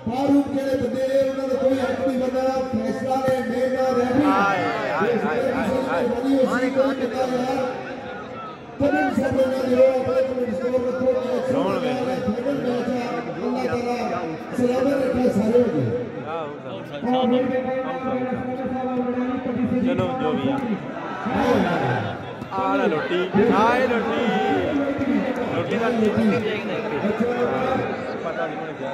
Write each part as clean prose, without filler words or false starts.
फारूक जेड़े बंदे उन्हां दा कोई हक नहीं बनदा फैसला ने मेरा रेफरी हाय तमिल सब ने जो अपने कमेंट स्कोर रखो अल्लाह ताला सलामत रखे सारे हो चलो जो भी है आला रोटी आए रोटी रोटी का पता नहीं मुझे क्या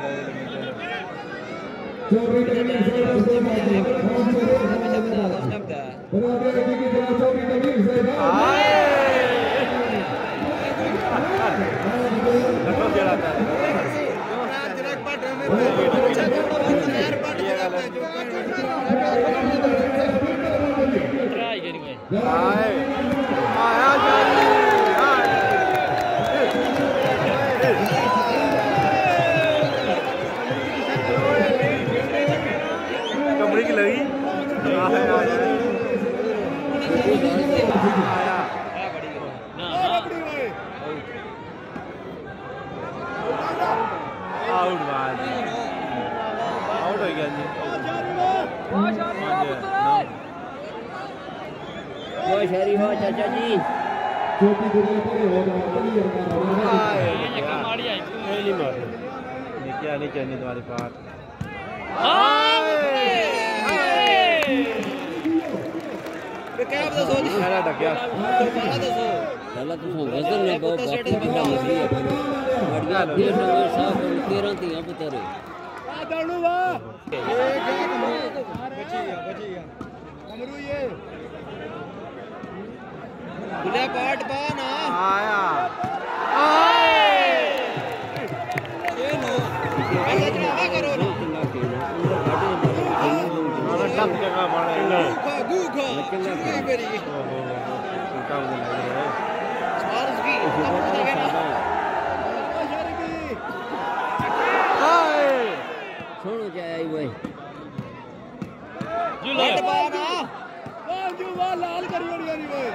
कमरे की लगी आउट हो गया जी शहरी हो चाचा जी क्या नहीं चाहिए तुम्हारे पास पहला तो गजल ने बहुत बात किया मछली है बढ़िया फिर नंबर साहब 13 तियां पुत्रे आ दाणू वाह बची गया अमरू ये बुले पाट पा ना आया ये नो ऐसा जमा करो ना सब जगह बने गूखा चुकी मेरी काम नहीं लग रहा है स्पार्स की सुनो जाए आई भाई जुला पाना जो वाह लाल करी और यानी भाई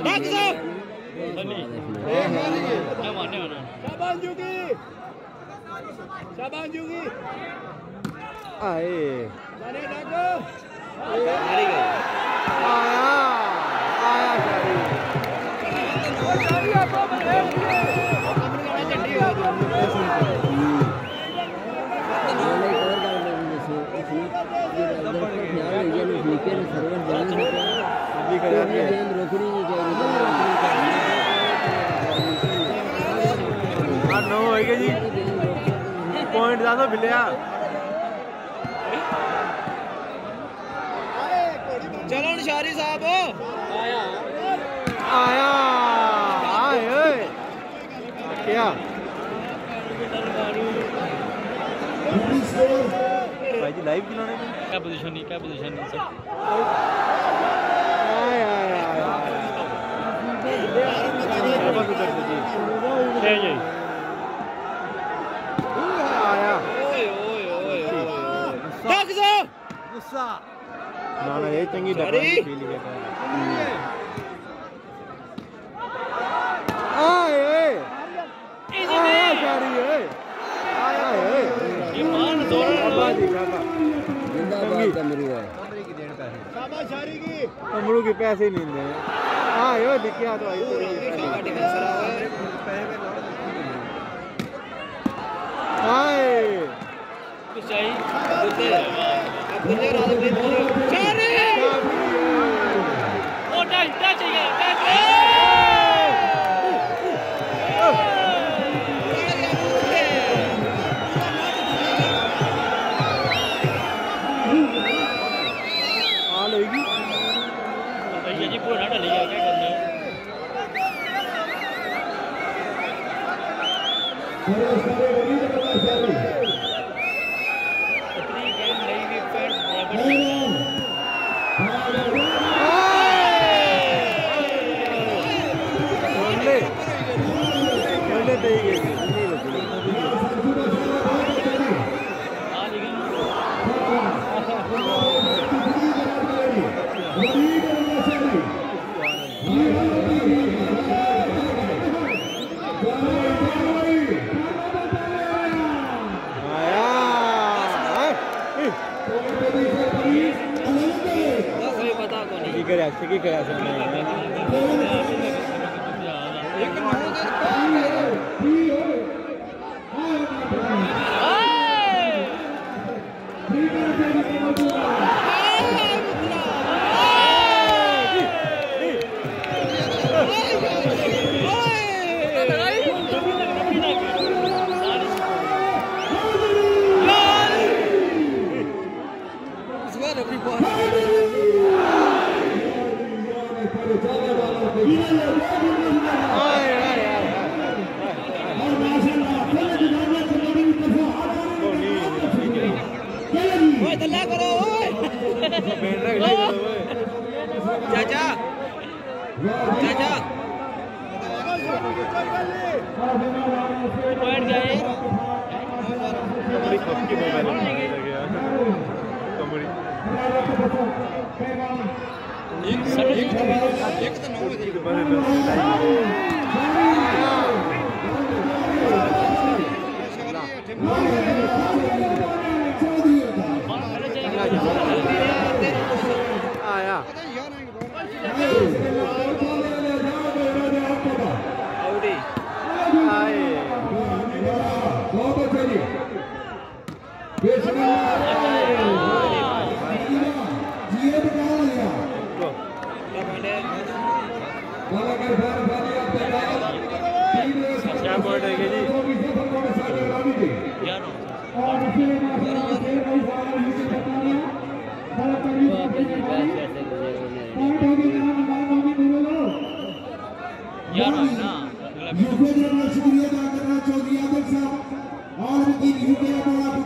डाक साहब शाबाश जुगी आए जाने डाको मारी गई आया आया शादी आपको बने कमरे चंडी हो जी पॉइंट ज्यादा मिले चलो निशारी साहब आया आया आए क्या भाई जी लाइव खिलाने में क्या पोजीशन नहीं सब आया गुस्सा ना ना ये चंगी डर फील है आए आया सारी है आया है ये मान दौड़ आबादी बाबा जिंदाबाद कमरू है शाबाश शारी की कमरू के पैसे नहीं दे हां यो दिखया तो आई हाय कुछ चाहिए बुले रात में चारे ओ टच चाहिए जी पूरा डाल लिया क्या करना है इतनी गेम नहीं भी पर बराबर देंगे करे चाचा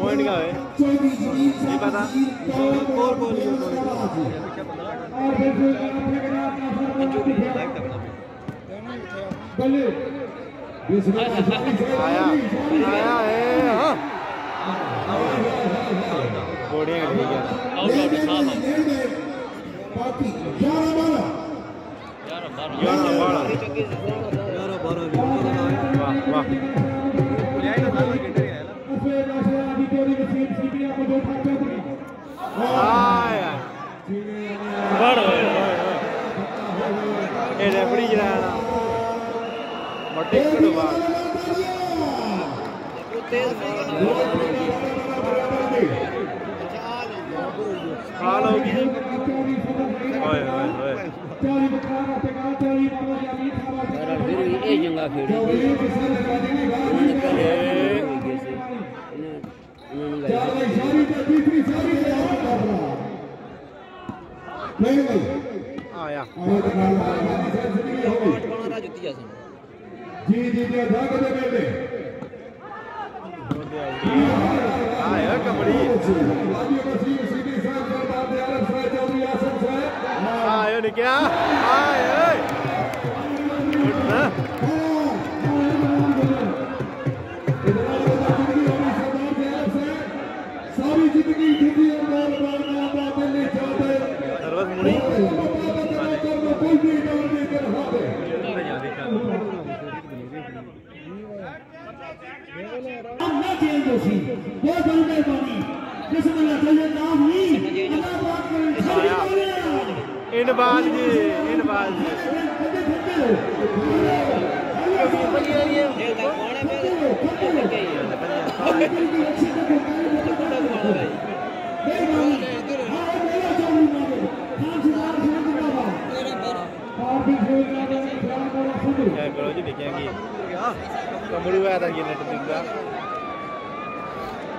पॉइंट गए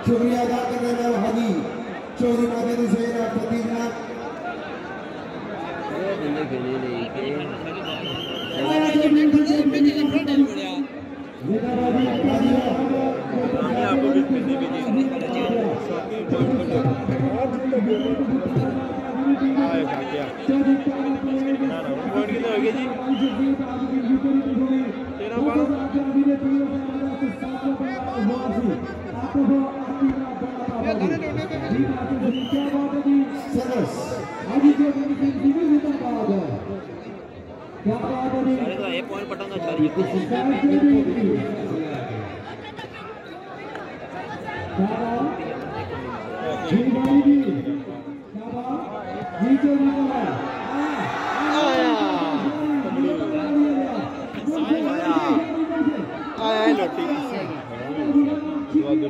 शुक्रिया अदा करने वाला हाजी चौधरी माता हुसैन फकीरनाथ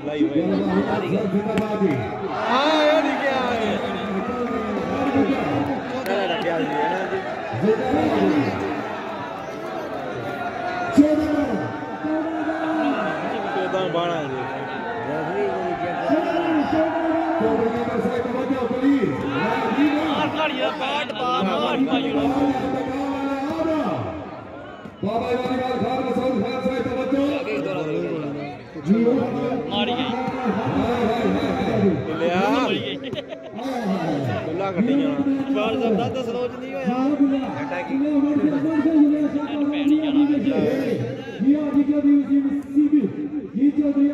लाई हुई हां ये नहीं क्या है चला क्या है ना जी 14 12 जी बाबा वालीबाल खान मसूद खान साहब तवज्जो मारी गई लिया गुल्ला कटी जाना बाल जबरदस्त सलोच नहीं होया घटा की पैड़ी जाना जिया जिया दी सीबी जी चौधरी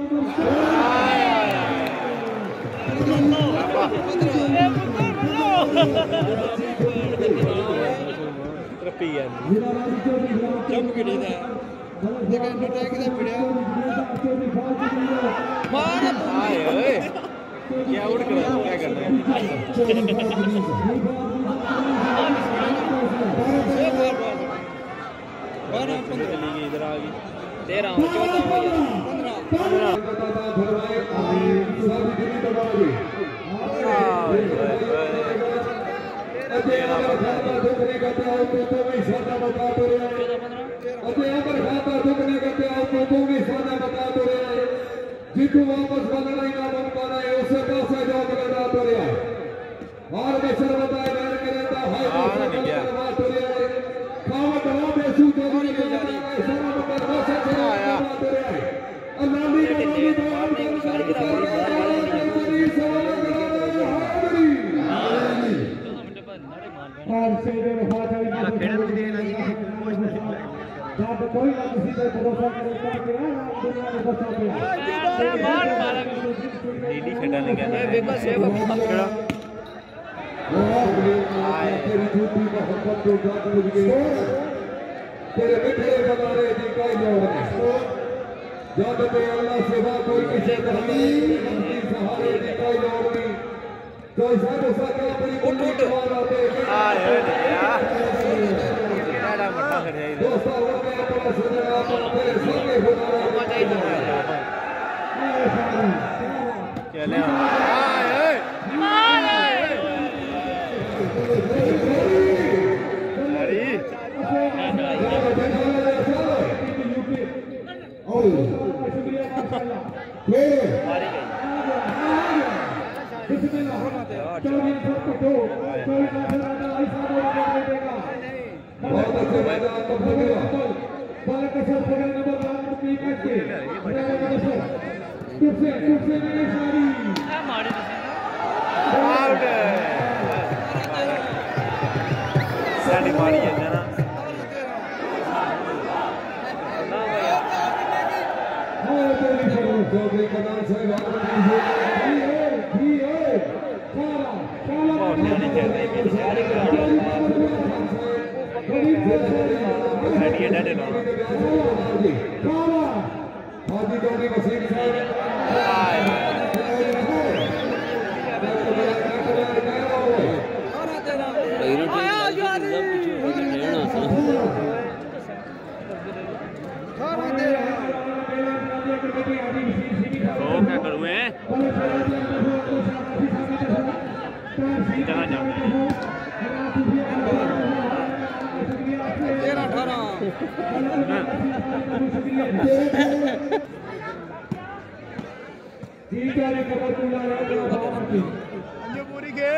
ट्रपी है जंप के नहीं था लेकिन टैग से पिड़या मार आए ओए क्या उड़ कर क्या करना है बारह 15 चली गई इधर आ गई 13 14 जितू वापस बदलने का मन कर रहे उसे पास जाओ बदलना तो रहा और बशर बताए बैठ के रहता है तो रहा खावा दवा बेसू तो नहीं जाती सारा बकर बस से आया अल्लाह ने और से दे फाटा खेड़ में दे लगी जब कोई ना किसी पे भरोसा करता है दुनिया में बचा पे मार मारा डीडी खेड़ा नहीं कहना है बेका सेव खेड़ा आए तेरी झूठी मोहब्बत को जाग बुझ गई तेरे मिठे बनाने की कोई लोड़ नहीं जब ते अल्लाह सिवा कोई किसी का सहारे की कोई लोड़ नहीं तो साधु साधु अपनी उठ आते आए यार केड़ा मट्टा कर जाई दोस्तों अपने अपना सुना तेरे सामने खुदा चले आए मार अरे शुक्रिया साड़ी मारी है ना क्या करूँ चला जाओ 13-18 पूरी खेल एक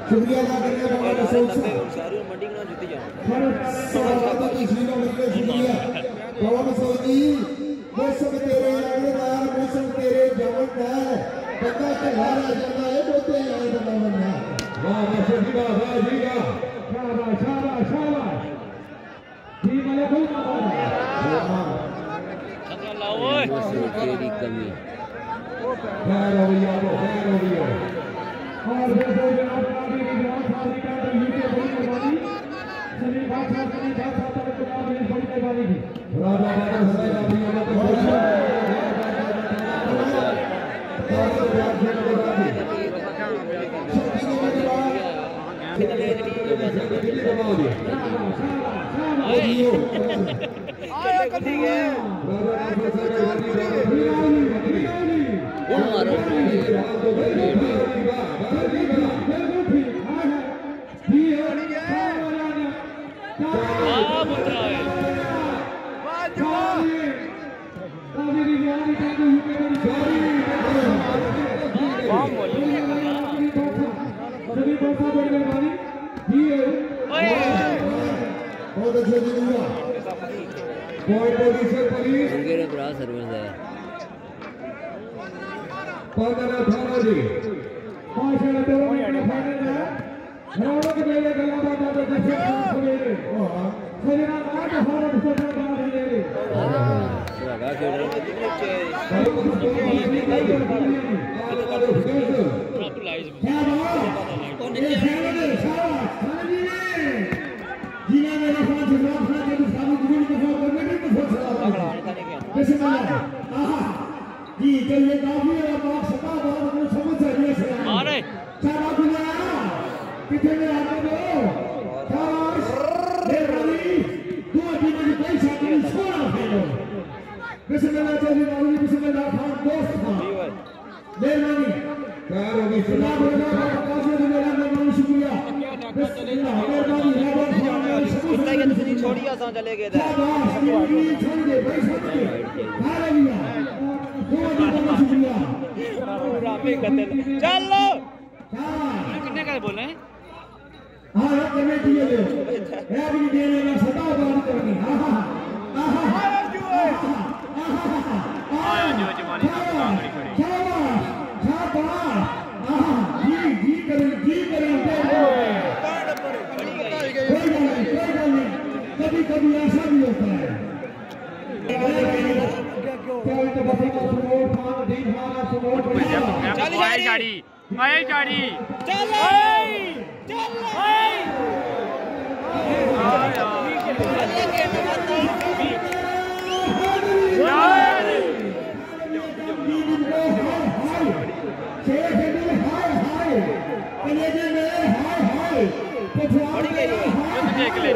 शुक्रिया अदा करने वाला रसूल सारी मंडी ना जीती जाओ शुक्रिया बाबा मसूद जी मौसम तेरे अगलेदार मौसम तेरे जवनदार बंदा चढ़ा रहा जाता है बोते आए बंदा बनना वाह मसूद जी वाह जी वाह शाबाश शाबाश शाबाश जी वाले कोई ना खतरा लाओ ओए तेरी कमी खैर हो गया और जैसे जनाब काजी की जवान साहब का तो यूके बड़ी मेहरबानी सलीम बादशाह तक जनाब ने बड़ी मेहरबानी की राजा बाबा सराय अभी हम तो बड़ी आया कभी है बहुत अच्छे जी पॉइंट पोजीशन पुलिस उनके बड़ा सर्विस है 15-18 जी माशाल्लाह दो मिनट फाइनल है रौनक मेले गला बाबा तो जैसे सवेरे सजना आठ हारत सजना बाहर ले ले लगा के जिन्हें मेरा साथ जवाब था कि सारी दुनिया को फोन करने की तो फोन चला जी चलिए काफी है बात सता बात को समझ चाहिए अरे चार बात बुलाया कितने में आने दो शाबाश मेहरबानी दो दिन में कोई साथी छोड़ा फेलो बिस्मिल्लाह चलिए मालूम बिस्मिल्लाह खान दोस्त था मेहरबानी प्यार होगी सलाम होगा काफी है मेरा मेहमान शुक्रिया बिस्मिल्लाह मेहरबानी उसका ये तो छोड़िया सा चले गए थे छोड़ दे भाई छोड़ दे मारे लिया चलो कितने का बोल रहे हैं हां एक कमेटी ले लो मैं भी देने में सदा बात करनी हां आया जो जमानी का काम नहीं करी शाबाश जी करें कभी कभी ऐसा भी होता है गाड़ी देख ले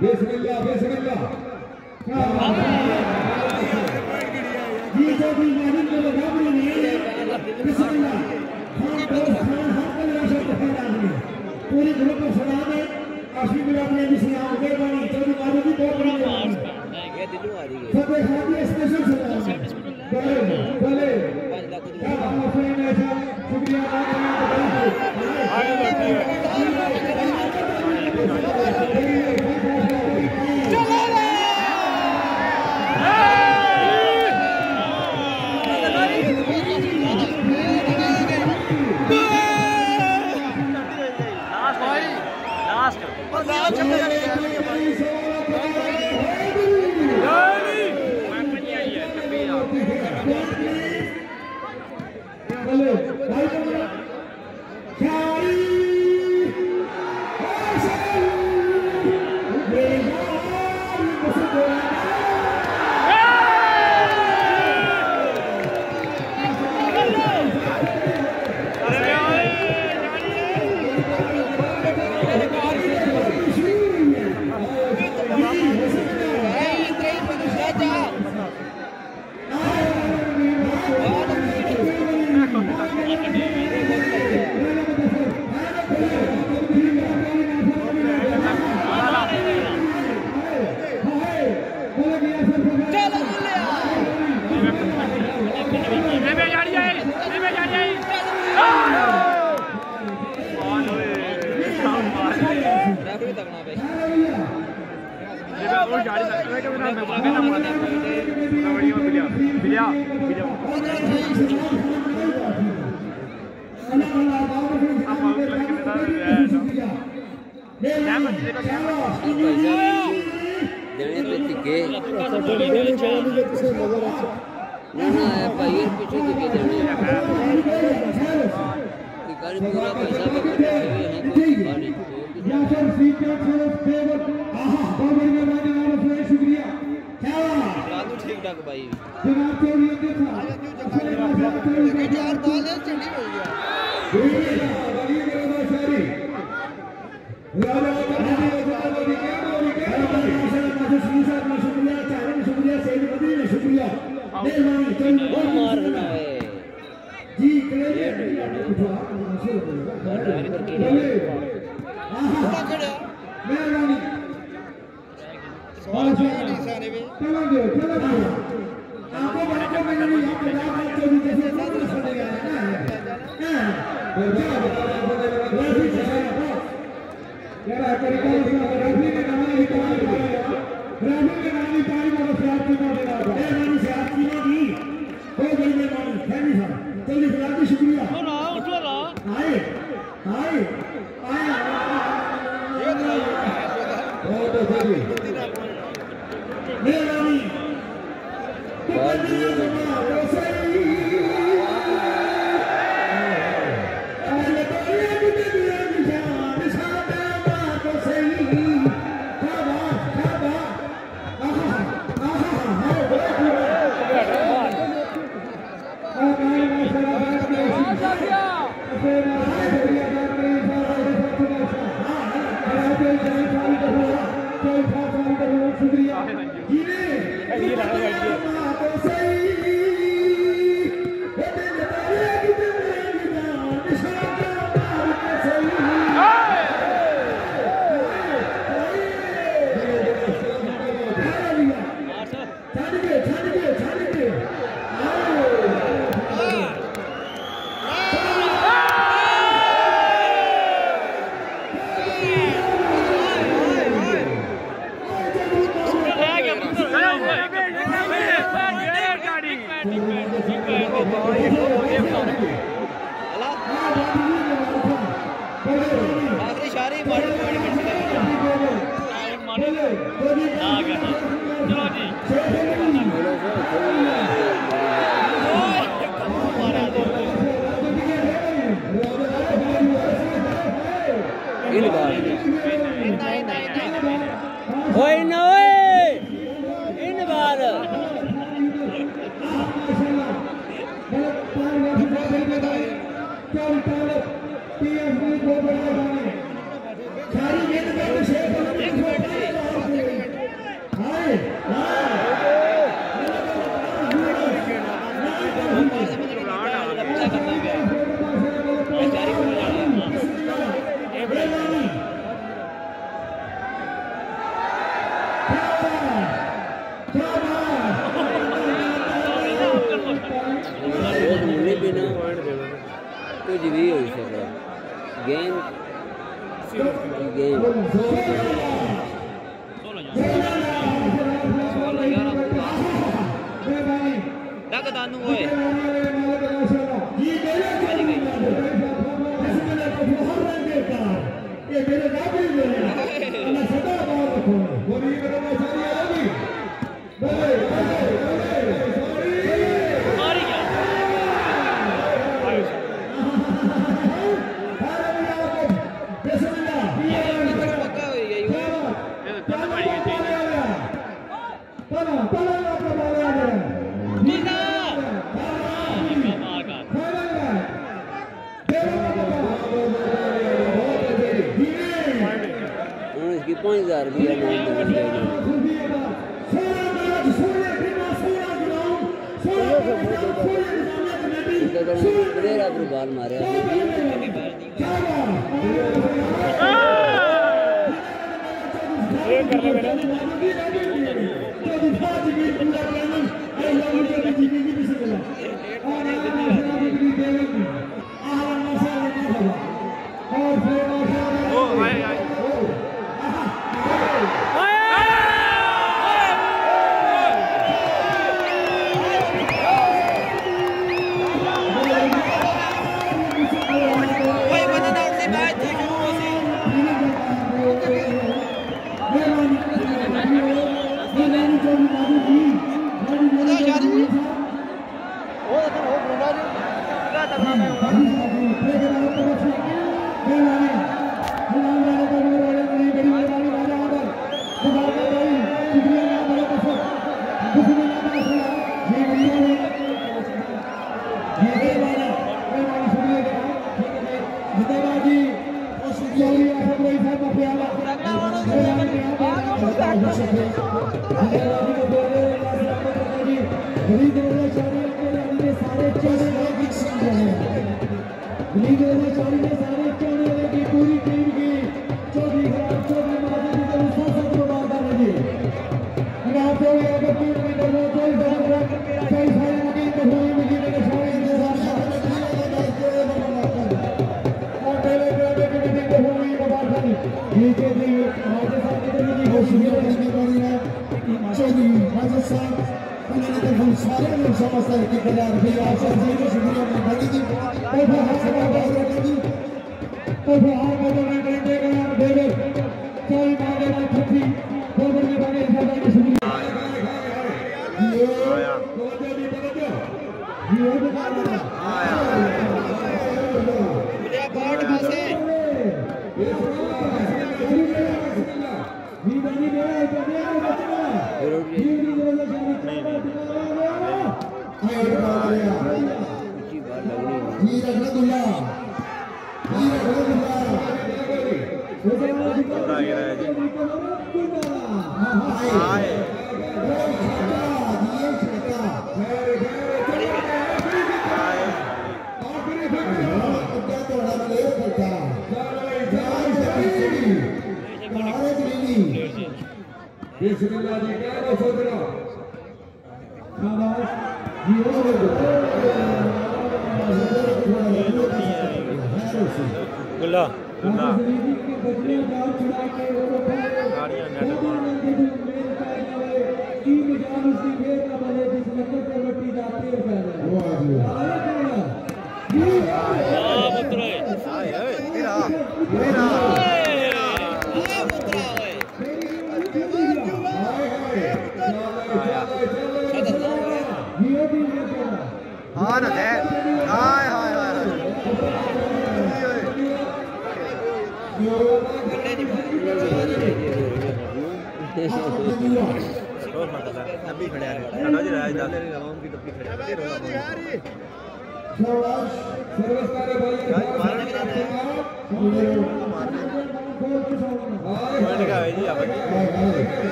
बिस्मिल्लाह बिस्मिल्लाह ये जो भी मालिक को लगा भी नहीं बिस्मिल्लाह पूरी ग्रुप को सुना दे आशिक अपने भी सुना दे बनी तो मारू भी बहुत बड़ा ये दिलू आ रही है सब खादी स्पेशल सुना भले हम अपने ऐसा शुक्रिया अदा करते हैं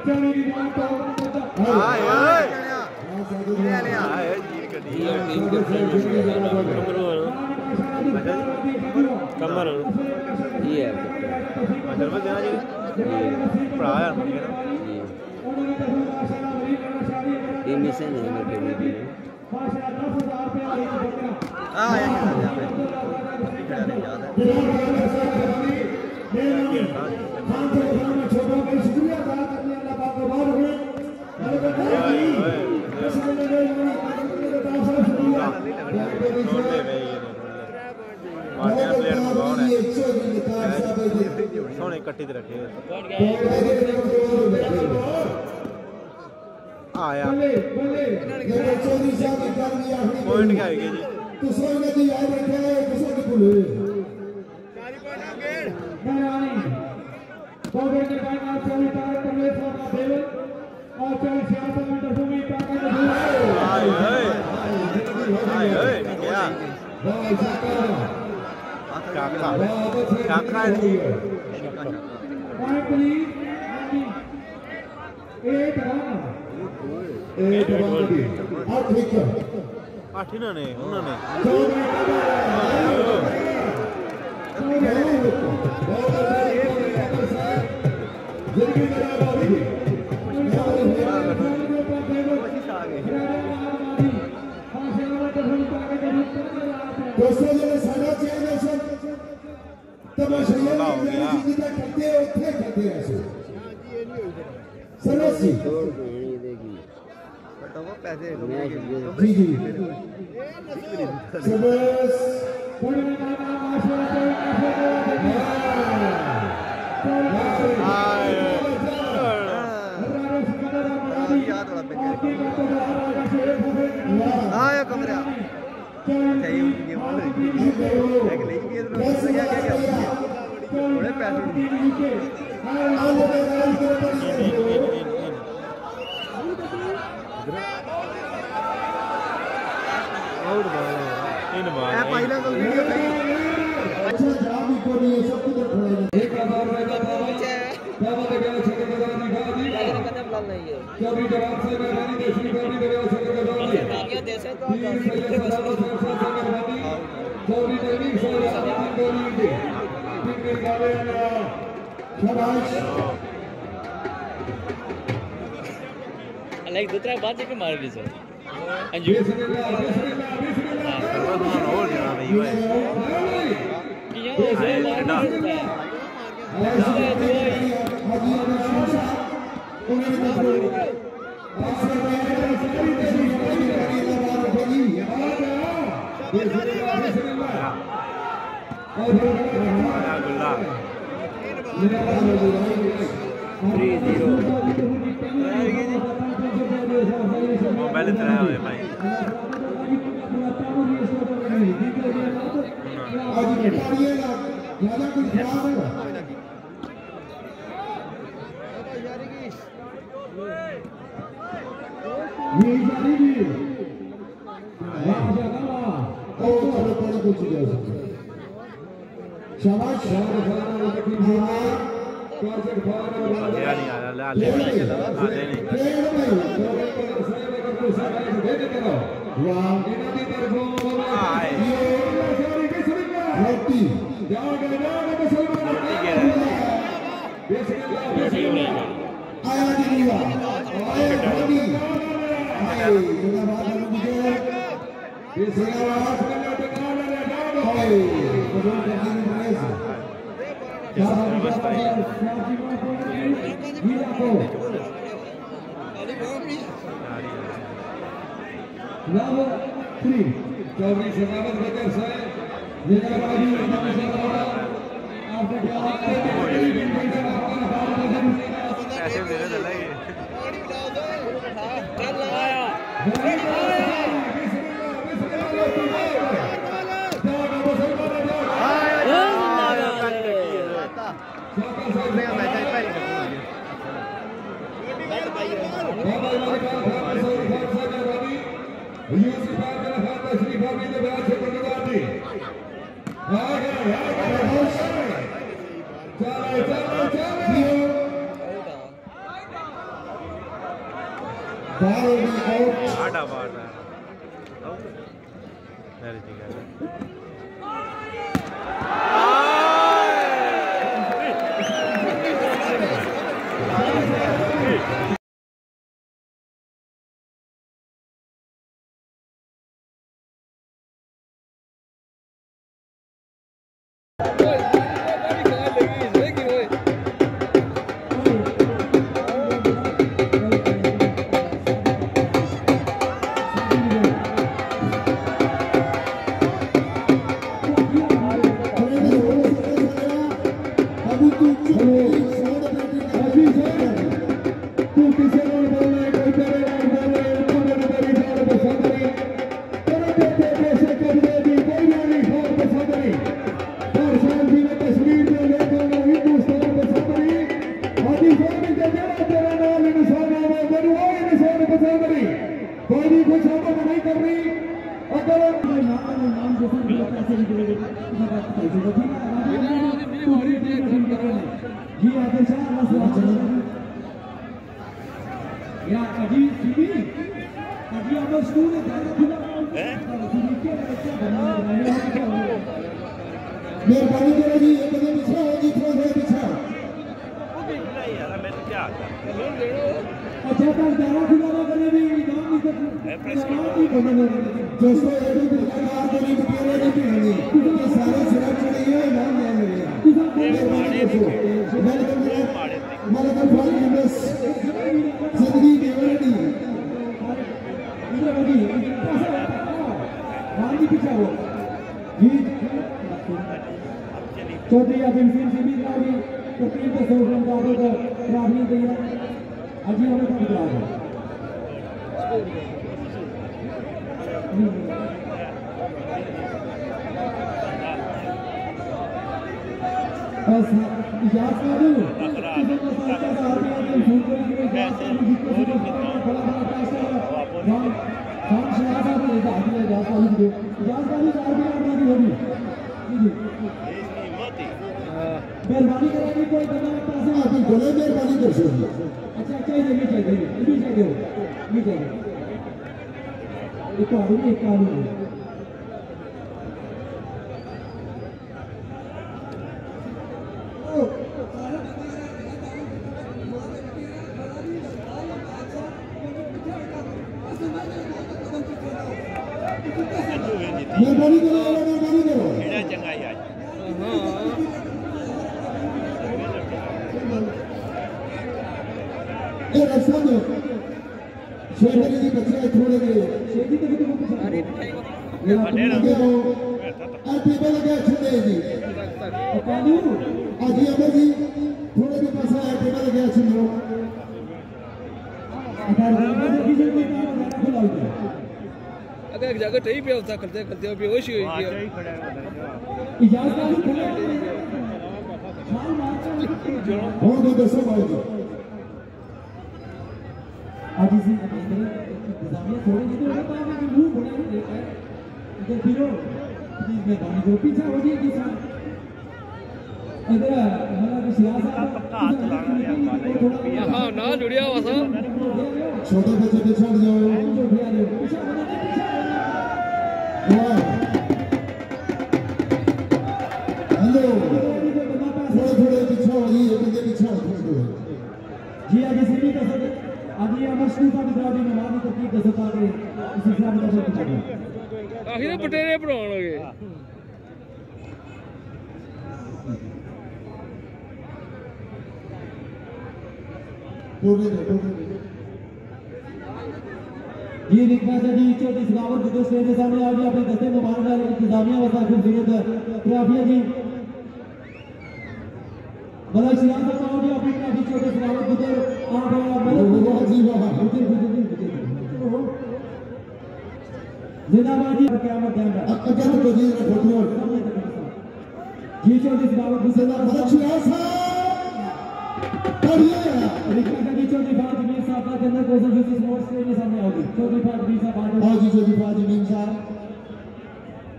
चाली की बात तो हाय जी गड्डी ये टीम के फ्रेंड कमर ये है अजर में देना जी भरा यार मुझे ना ये मिशन है मेरे लिए हां ये सोने कट्टी ते रखे आया पॉइंट क्या है जी दूसरा ने याद रखा है दूसरा की भूल हुई 4 पॉइंट गेड़ बॉबे के बाद आप चल तार परवेश का देव और चल 66 मीटर भूमि ताकत हाय क्या काका पॉइंट प्लीज 8 रन और ठीक है 8 इन्होंने उन्होंने दोस्तों जो साडा चेयरमैन तमाशाइया जिदा करते उथे करते ऐसे सरस जी छोड़ नहीं देगी बताओ पैसे जी जी सरस पूरे में आया कमरा चाहिए उनकी बोल एक लेके गए तो क्या क्या थोड़े पैसे आउट बॉल इन बॉल ए पहला तो वीडियो नहीं अच्छा जवाब भी को नहीं सब कुछ खड़े एक हजार रहेगा क्या बात है क्या छक्के का दानी गाजी कदम लाल नहीं है चौबी जवाब से मेहरबानी देशनी करनी दरिया छक्के का दानी आगे देश है तो चौबी टेक्निक से राजस्थान गोली के टीम के गाले ना शाबाश लाइक दूसरा बात है कि मार ली सर अंजू बिस्मिल्लाह और जाना भाई भाई किया है मोबाइल चलाया हुआ है भाई शाबाश नहीं आ रहा ले नहीं Number 3, Chaudhary Shahnaaz Bakar Sir, Jinabaji after ऐसे मेरे दल है आड़ा बार मेरे जी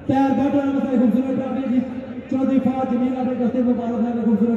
तैयार बैठो खूबसूरत चौधरी फाज जमील अपने दस्ते मुबारक खूबसूरत